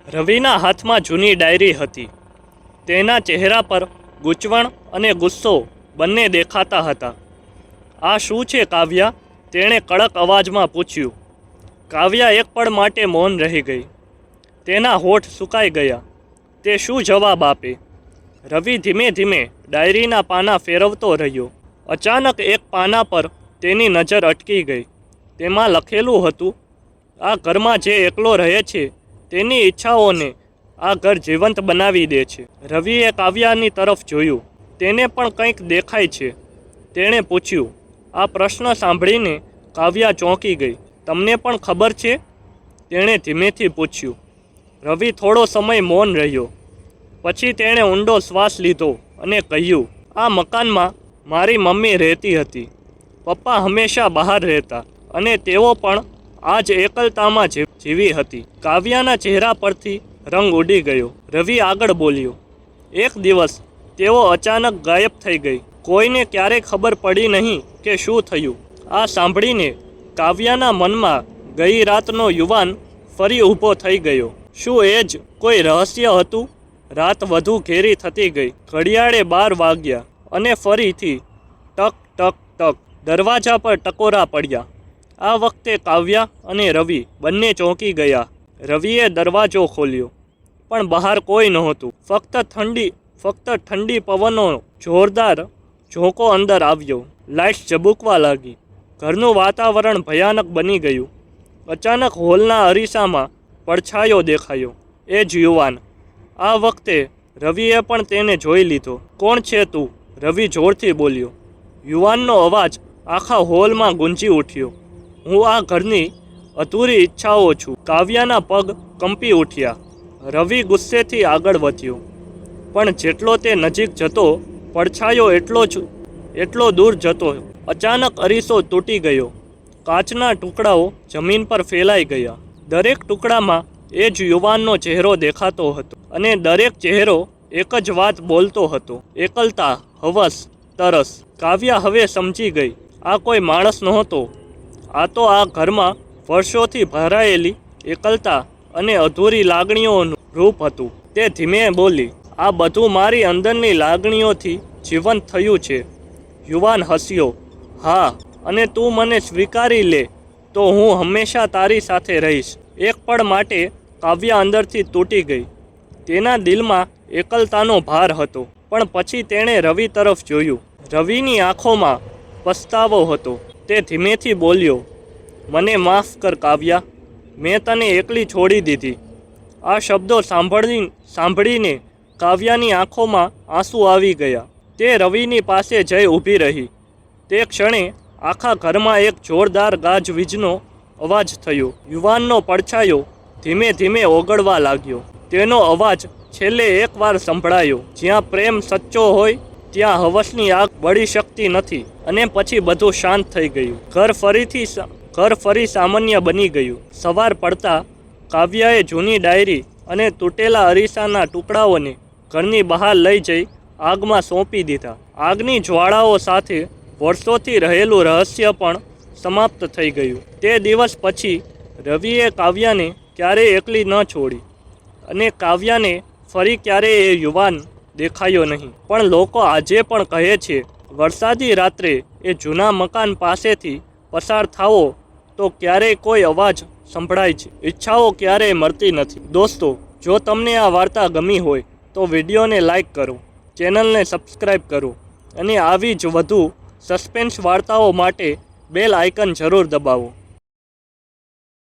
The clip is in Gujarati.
રવિના હાથમાં જૂની ડાયરી હતી. તેના ચહેરા પર ગૂંચવણ અને ગુસ્સો બંને દેખાતા હતા. આ શું છે કાવ્યા? તેણે કડક અવાજમાં પૂછ્યું. કાવ્યા એક પળ માટે મૌન રહી ગઈ. તેના હોઠ સુકાઈ ગયા. તે શું જવાબ આપે? રવિ ધીમે ધીમે ડાયરીના પાના ફેરવતો રહ્યો. અચાનક એક પાના પર તેની નજર અટકી ગઈ. તેમાં લખેલું હતું, આ ઘરમાં જે એકલો રહે છે તેની ઈચ્છાઓને આ ઘર જીવંત બનાવી દે છે. રવિએ કાવ્યાની તરફ જોયું. તેને પણ કંઈક દેખાય છે. તેણે પૂછ્યું. આ પ્રશ્ન સાંભળીને કાવ્યા ચોંકી ગઈ. તમને પણ ખબર છે? તેણે ધીમેથી પૂછ્યું. રવિ થોડો સમય મૌન રહ્યો. પછી તેણે ઊંડો શ્વાસ લીધો અને કહ્યું, આ મકાનમાં મારી મમ્મી રહેતી હતી. પપ્પા હંમેશા બહાર રહેતા અને તેઓ પણ આ જ એકલતામાં જીવી હતી. કાવ્યાના ચહેરા પરથી રંગ ઉડી ગયો. રવિ આગળ બોલ્યો. એક દિવસ તેઓ અચાનક ગાયબ થઈ ગઈ. કોઈને ક્યારેય ખબર પડી નહીં કે શું થયું. આ સાંભળીને કાવ્યાના મનમાં ગઈ રાતનો યુવાન ફરી ઊભો થઈ ગયો. શું એ જ કોઈ રહસ્ય હતું? રાત વધુ ઘેરી થતી ગઈ. ઘડિયાળે 12 વાગ્યા અને ફરીથી ટક ટક ટક દરવાજા પર ટકોરા પડ્યા. આ વખતે કાવ્યા અને રવિ બંને ચોંકી ગયા. રવિએ દરવાજો ખોલ્યો, પણ બહાર કોઈ નહોતું. ફક્ત ઠંડી પવનનો જોરદાર ઝોંકો અંદર આવ્યો. લાઇટ્સ ઝબૂકવા લાગી. ઘરનું વાતાવરણ ભયાનક બની ગયું. અચાનક હોલના અરીસામાં પડછાયો દેખાયો. એ જ યુવાન. આ વખતે રવિએ પણ તેને જોઈ લીધો. કોણ છે તું? રવિ જોરથી બોલ્યો. યુવાનનો અવાજ આખા હોલમાં ગુંજી ઉઠ્યો. હું આ ઘરની અધૂરી ઈચ્છાઓ છું. કાવ્યાના પગ કંપી ઉઠ્યા. રવિ ગુસ્સેથી આગળ વધ્યો, પણ જેટલો તે નજીક જતો પડછાયો એટલો દૂર જતો. અચાનક અરીસો તૂટી ગયો. કાચના ટુકડાઓ જમીન પર ફેલાઈ ગયા. દરેક ટુકડામાં એ જ યુવાનનો ચહેરો દેખાતો હતો અને દરેક ચહેરો એક જ વાત બોલતો હતો, એકલતા, હવસ, તરસ. કાવ્યા હવે સમજી ગઈ, આ કોઈ માણસ નહોતો. આ તો આ ઘરમાં વર્ષોથી ભરાયેલી એકલતા અને અધૂરી લાગણીઓનું રૂપ હતું. તે ધીમે બોલી, આ બધું મારી અંદરની લાગણીઓથી જીવંત થયું છે. યુવાન હસ્યો. હા, અને તું મને સ્વીકારી લે તો હું હંમેશા તારી સાથે રહીશ. એક પળ માટે કાવ્યા અંદરથી તૂટી ગઈ. તેના દિલમાં એકલતાનો ભાર હતો. પણ પછી તેણે રવિ તરફ જોયું. રવિની આંખોમાં પસ્તાવો હતો. તે ધીમેથી બોલ્યો, મને માફ કર કાવ્યા, મેં તને એકલી છોડી દીધી. આ શબ્દો સાંભળીને કાવ્યાની આંખોમાં આંસુ આવી ગયા. તે રવિની પાસે જઈ ઊભી રહી. તે ક્ષણે આખા ઘરમાં એક જોરદાર ગાજવીજનો અવાજ થયો. યુવાનનો પડછાયો ધીમે ધીમે ઓગળવા લાગ્યો. તેનો અવાજ છેલ્લે એકવાર સંભળાયો, જ્યાં પ્રેમ સચ્ચો હોય ત્યાં હવસની આગ બળી શકતી નથી. અને પછી બધું શાંત થઈ ગયું. ઘર ફરી સામાન્ય બની ગયું. સવાર પડતા કાવ્યાએ જૂની ડાયરી અને તૂટેલા અરીસાના ટુકડાઓને ઘરની બહાર લઈ જઈ આગમાં સોંપી દીધા. આગની જ્વાળાઓ સાથે વર્ષોથી રહેલું રહસ્ય પણ સમાપ્ત થઈ ગયું. તે દિવસ પછી રવિએ કાવ્યાને ક્યારેય એકલી ન છોડી અને કાવ્યાને ફરી ક્યારેય એ યુવાન દેખાયો નહીં. પણ લોકો આજે પણ કહે છે, વરસાદી રાત્રે એ જૂના મકાન પાસેથી પસાર થાવો તો ક્યારેય કોઈ અવાજ સંભળાય છે. ઈચ્છાઓ ક્યારેય મળતી નથી. દોસ્તો, જો તમને આ વાર્તા ગમી હોય તો વિડીયોને લાઈક કરો, ચેનલને સબસ્ક્રાઈબ કરો અને આવી જ વધુ સસ્પેન્સ વાર્તાઓ માટે બેલ આઇકન જરૂર દબાવો.